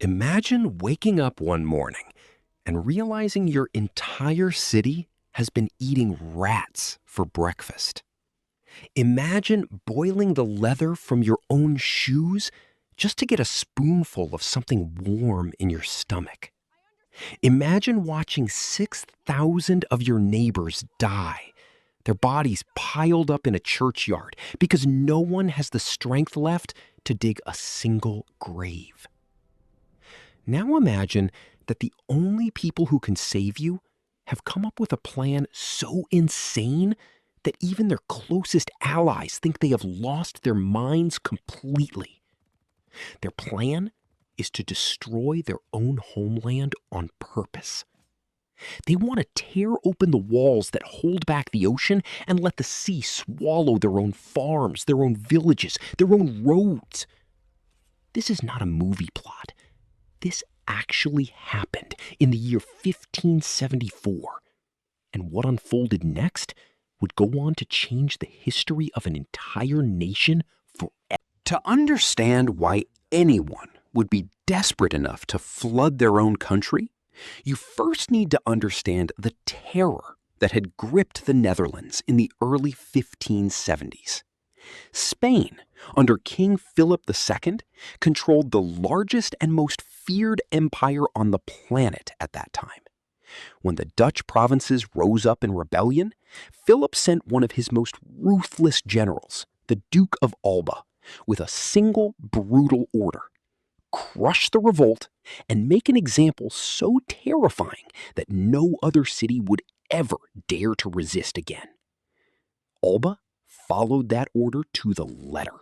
Imagine waking up one morning and realizing your entire city has been eating rats for breakfast. Imagine boiling the leather from your own shoes just to get a spoonful of something warm in your stomach. Imagine watching 6,000 of your neighbors die, their bodies piled up in a churchyard because no one has the strength left to dig a single grave. Now imagine that the only people who can save you have come up with a plan so insane that even their closest allies think they have lost their minds completely. Their plan is to destroy their own homeland on purpose. They want to tear open the walls that hold back the ocean and let the sea swallow their own farms, their own villages, their own roads. This is not a movie plot. This actually happened in the year 1574. And what unfolded next would go on to change the history of an entire nation forever. To understand why anyone would be desperate enough to flood their own country, you first need to understand the terror that had gripped the Netherlands in the early 1570s. Spain, under King Philip II, controlled the largest and most feared empire on the planet at that time. When the Dutch provinces rose up in rebellion, Philip sent one of his most ruthless generals, the Duke of Alba, with a single brutal order: crush the revolt and make an example so terrifying that no other city would ever dare to resist again. Alba followed that order to the letter.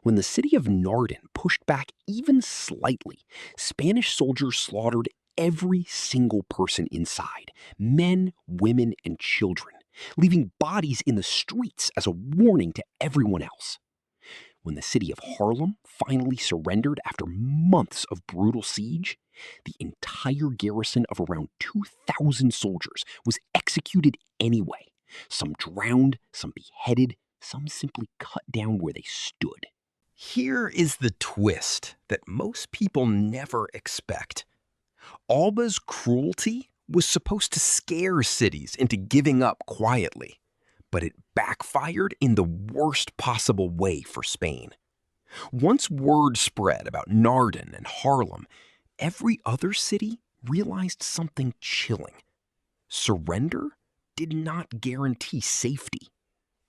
When the city of Naarden pushed back even slightly, Spanish soldiers slaughtered every single person inside, men, women, and children, leaving bodies in the streets as a warning to everyone else. When the city of Haarlem finally surrendered after months of brutal siege, the entire garrison of around 2,000 soldiers was executed anyway. Some drowned, some beheaded, some simply cut down where they stood. Here is the twist that most people never expect. Alba's cruelty was supposed to scare cities into giving up quietly, but it backfired in the worst possible way for Spain. Once word spread about Naarden and Haarlem, every other city realized something chilling. Surrender did not guarantee safety.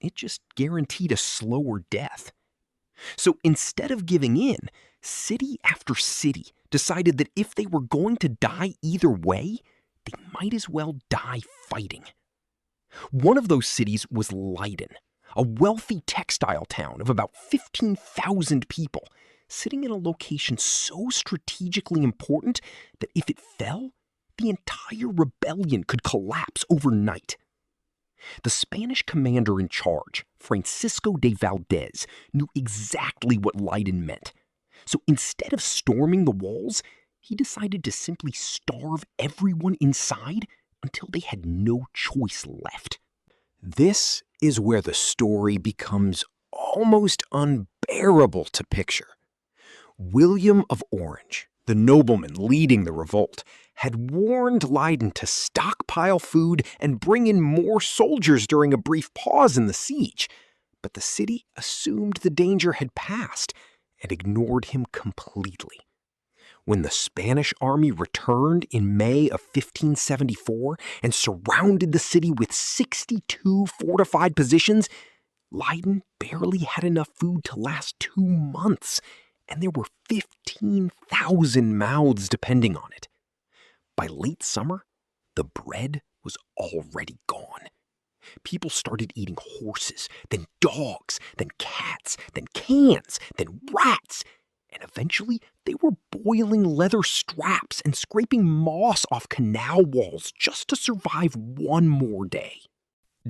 It just guaranteed a slower death. So instead of giving in, city after city decided that if they were going to die either way, they might as well die fighting. One of those cities was Leiden, a wealthy textile town of about 15,000 people, sitting in a location so strategically important that if it fell, the entire rebellion could collapse overnight. The Spanish commander in charge, Francisco de Valdez, knew exactly what Leiden meant. So instead of storming the walls, he decided to simply starve everyone inside until they had no choice left. This is where the story becomes almost unbearable to picture. William of Orange, the nobleman leading the revolt, had warned Leiden to stockpile food and bring in more soldiers during a brief pause in the siege, but the city assumed the danger had passed and ignored him completely. When the Spanish army returned in May of 1574 and surrounded the city with 62 fortified positions, Leiden barely had enough food to last 2 months, and there were 15,000 mouths depending on it. By late summer, the bread was already gone. People started eating horses, then dogs, then cats, then cans, then rats, and eventually they were boiling leather straps and scraping moss off canal walls just to survive one more day.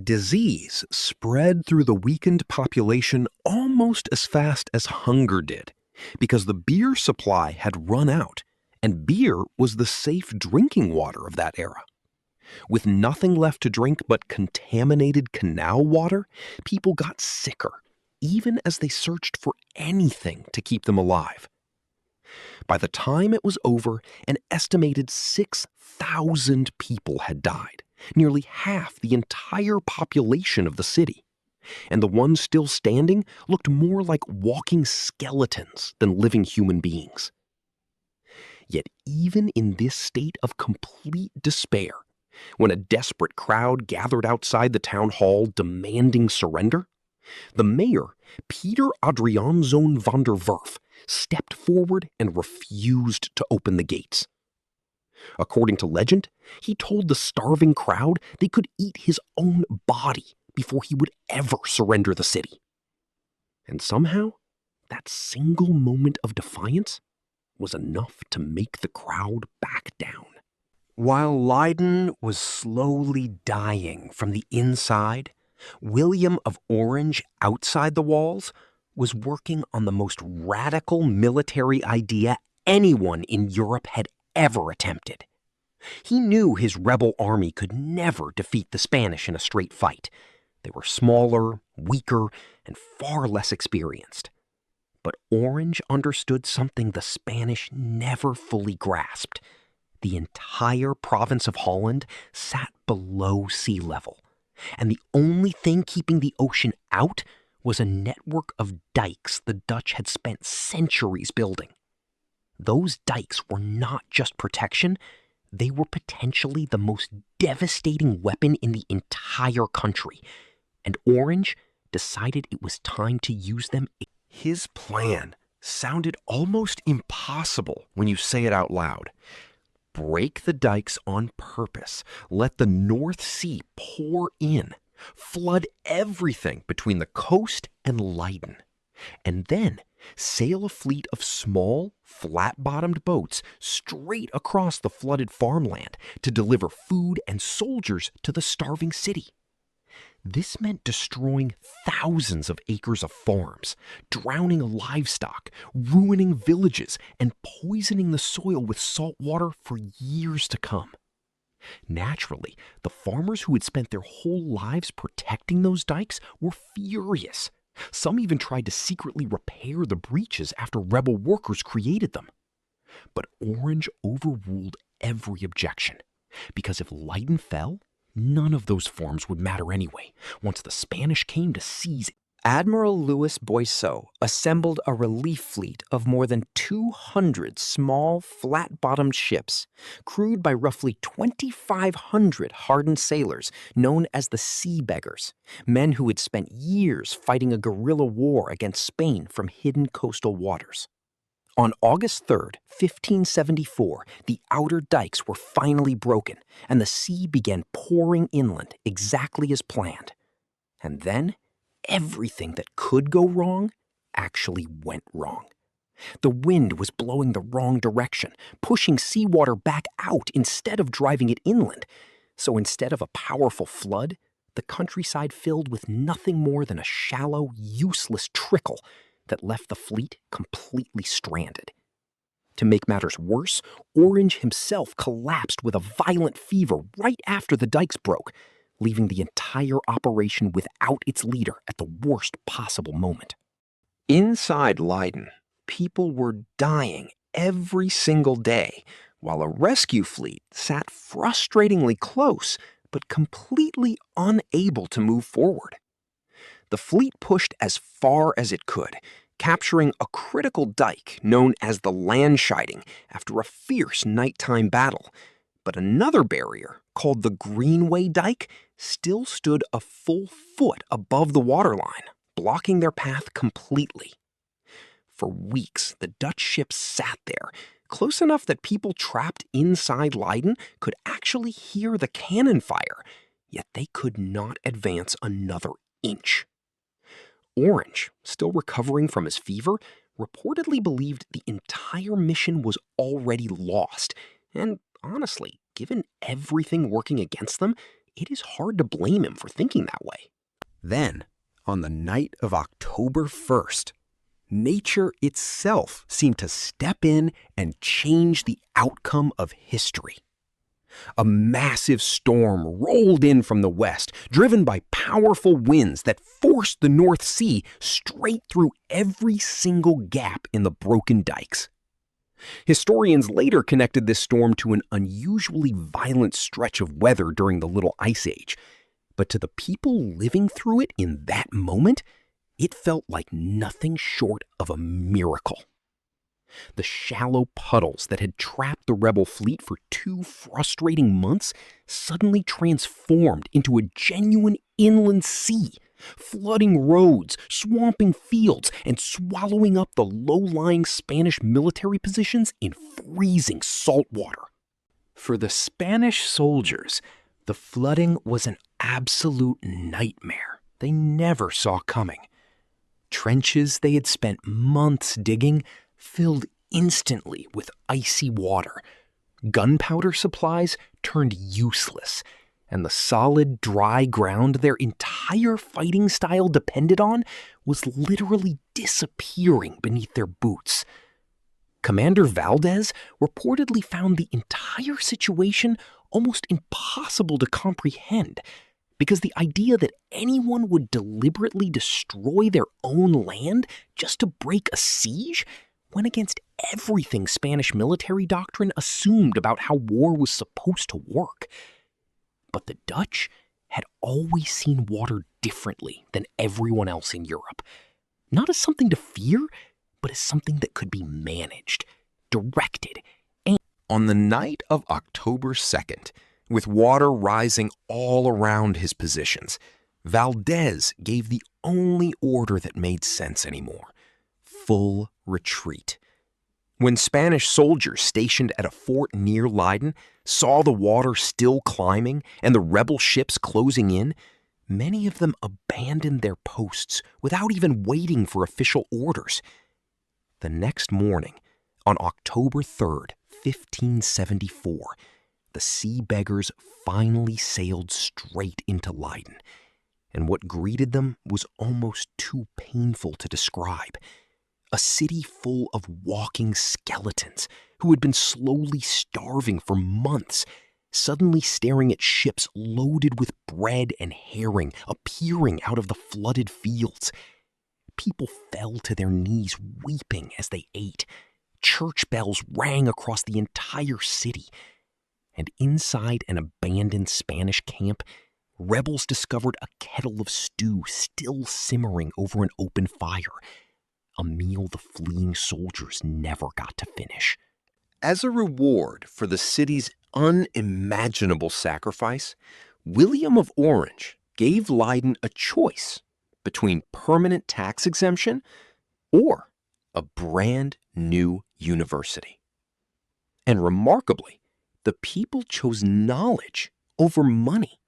Disease spread through the weakened population almost as fast as hunger did, because the beer supply had run out, and beer was the safe drinking water of that era. With nothing left to drink but contaminated canal water, people got sicker, even as they searched for anything to keep them alive. By the time it was over, an estimated 6,000 people had died, nearly half the entire population of the city. And the ones still standing looked more like walking skeletons than living human beings. Yet even in this state of complete despair, when a desperate crowd gathered outside the town hall demanding surrender, the mayor, Peter Adriaanzoon van der Werf, stepped forward and refused to open the gates. According to legend, he told the starving crowd they could eat his own body before he would ever surrender the city. And somehow, that single moment of defiance was enough to make the crowd back down. While Leiden was slowly dying from the inside, William of Orange, outside the walls, was working on the most radical military idea anyone in Europe had ever attempted. He knew his rebel army could never defeat the Spanish in a straight fight. They were smaller, weaker, and far less experienced. But Orange understood something the Spanish never fully grasped. The entire province of Holland sat below sea level, and the only thing keeping the ocean out was a network of dikes the Dutch had spent centuries building. Those dikes were not just protection, they were potentially the most devastating weapon in the entire country, and Orange decided it was time to use them. His plan sounded almost impossible when you say it out loud. Break the dikes on purpose, let the North Sea pour in, flood everything between the coast and Leiden, and then sail a fleet of small, flat-bottomed boats straight across the flooded farmland to deliver food and soldiers to the starving city. This meant destroying thousands of acres of farms, drowning livestock, ruining villages, and poisoning the soil with salt water for years to come. Naturally, the farmers who had spent their whole lives protecting those dikes were furious. Some even tried to secretly repair the breaches after rebel workers created them. But Orange overruled every objection, because if Leiden fell, none of those forms would matter anyway, once the Spanish came to seize it. Admiral Louis Boisseau assembled a relief fleet of more than 200 small, flat-bottomed ships, crewed by roughly 2,500 hardened sailors known as the Sea Beggars, men who had spent years fighting a guerrilla war against Spain from hidden coastal waters. On August 3rd, 1574, the outer dikes were finally broken, and the sea began pouring inland exactly as planned. And then, everything that could go wrong actually went wrong. The wind was blowing the wrong direction, pushing seawater back out instead of driving it inland. So instead of a powerful flood, the countryside filled with nothing more than a shallow, useless trickle that left the fleet completely stranded. To make matters worse, Orange himself collapsed with a violent fever right after the dikes broke, leaving the entire operation without its leader at the worst possible moment. Inside Leiden, people were dying every single day, while a rescue fleet sat frustratingly close but completely unable to move forward. The fleet pushed as far as it could, capturing a critical dike known as the Landscheiding after a fierce nighttime battle. But another barrier, called the Greenway Dike, still stood a full foot above the waterline, blocking their path completely. For weeks, the Dutch ships sat there, close enough that people trapped inside Leiden could actually hear the cannon fire, yet they could not advance another inch. Orange, still recovering from his fever, reportedly believed the entire mission was already lost, and honestly, given everything working against them, it is hard to blame him for thinking that way. Then, on the night of October 1st, nature itself seemed to step in and change the outcome of history. A massive storm rolled in from the west, driven by powerful winds that forced the North Sea straight through every single gap in the broken dikes. Historians later connected this storm to an unusually violent stretch of weather during the Little Ice Age. But to the people living through it in that moment, it felt like nothing short of a miracle. The shallow puddles that had trapped the rebel fleet for 2 frustrating months suddenly transformed into a genuine inland sea, flooding roads, swamping fields, and swallowing up the low-lying Spanish military positions in freezing salt water. For the Spanish soldiers, the flooding was an absolute nightmare they never saw coming. Trenches they had spent months digging filled instantly with icy water. Gunpowder supplies turned useless, and the solid, dry ground their entire fighting style depended on was literally disappearing beneath their boots. Commander Valdez reportedly found the entire situation almost impossible to comprehend, because the idea that anyone would deliberately destroy their own land just to break a siege went against everything Spanish military doctrine assumed about how war was supposed to work. But the Dutch had always seen water differently than everyone else in Europe, not as something to fear, but as something that could be managed, directed, and on the night of October 2nd, with water rising all around his positions, Valdez gave the only order that made sense anymore: full retreat. When Spanish soldiers stationed at a fort near Leiden saw the water still climbing and the rebel ships closing in, many of them abandoned their posts without even waiting for official orders. The next morning, on October 3rd, 1574, the sea beggars finally sailed straight into Leiden, and what greeted them was almost too painful to describe. A city full of walking skeletons who had been slowly starving for months, suddenly staring at ships loaded with bread and herring appearing out of the flooded fields. People fell to their knees weeping as they ate. Church bells rang across the entire city. And inside an abandoned Spanish camp, rebels discovered a kettle of stew still simmering over an open fire, a meal the fleeing soldiers never got to finish. As a reward for the city's unimaginable sacrifice, William of Orange gave Leiden a choice between permanent tax exemption or a brand new university. And remarkably, the people chose knowledge over money.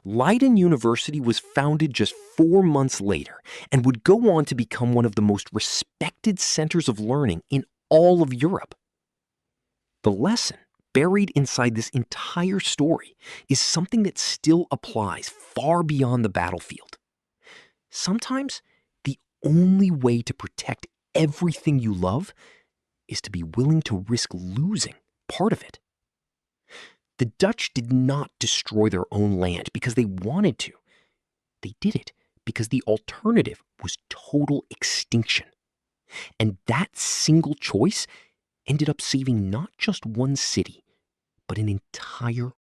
Leiden University was founded just 4 months later and would go on to become one of the most respected centers of learning in all of Europe. The lesson buried inside this entire story is something that still applies far beyond the battlefield. Sometimes the only way to protect everything you love is to be willing to risk losing part of it. The Dutch did not destroy their own land because they wanted to. They did it because the alternative was total extinction. And that single choice ended up saving not just one city, but an entire